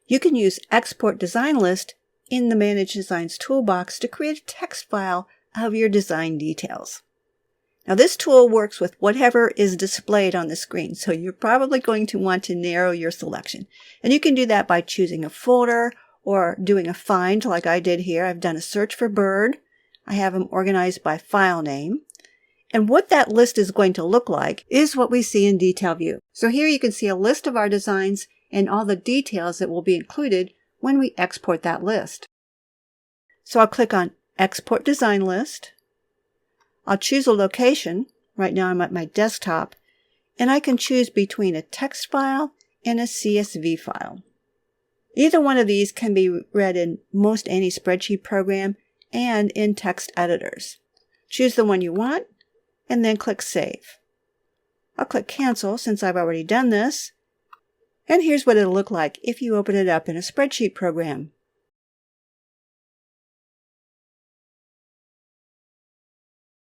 You can use Export Design List in the Manage Designs toolbox to create a text file of your design details. Now this tool works with whatever is displayed on the screen, so you're probably going to want to narrow your selection. And you can do that by choosing a folder or doing a find like I did here. I've done a search for bird. I have them organized by file name. And what that list is going to look like is what we see in Detail View. So here you can see a list of our designs and all the details that will be included when we export that list. So I'll click on Export Design List. I'll choose a location. Right now I'm at my desktop, and I can choose between a text file and a CSV file. Either one of these can be read in most any spreadsheet program and in text editors. Choose the one you want and then click Save. I'll click Cancel since I've already done this. And here's what it'll look like if you open it up in a spreadsheet program.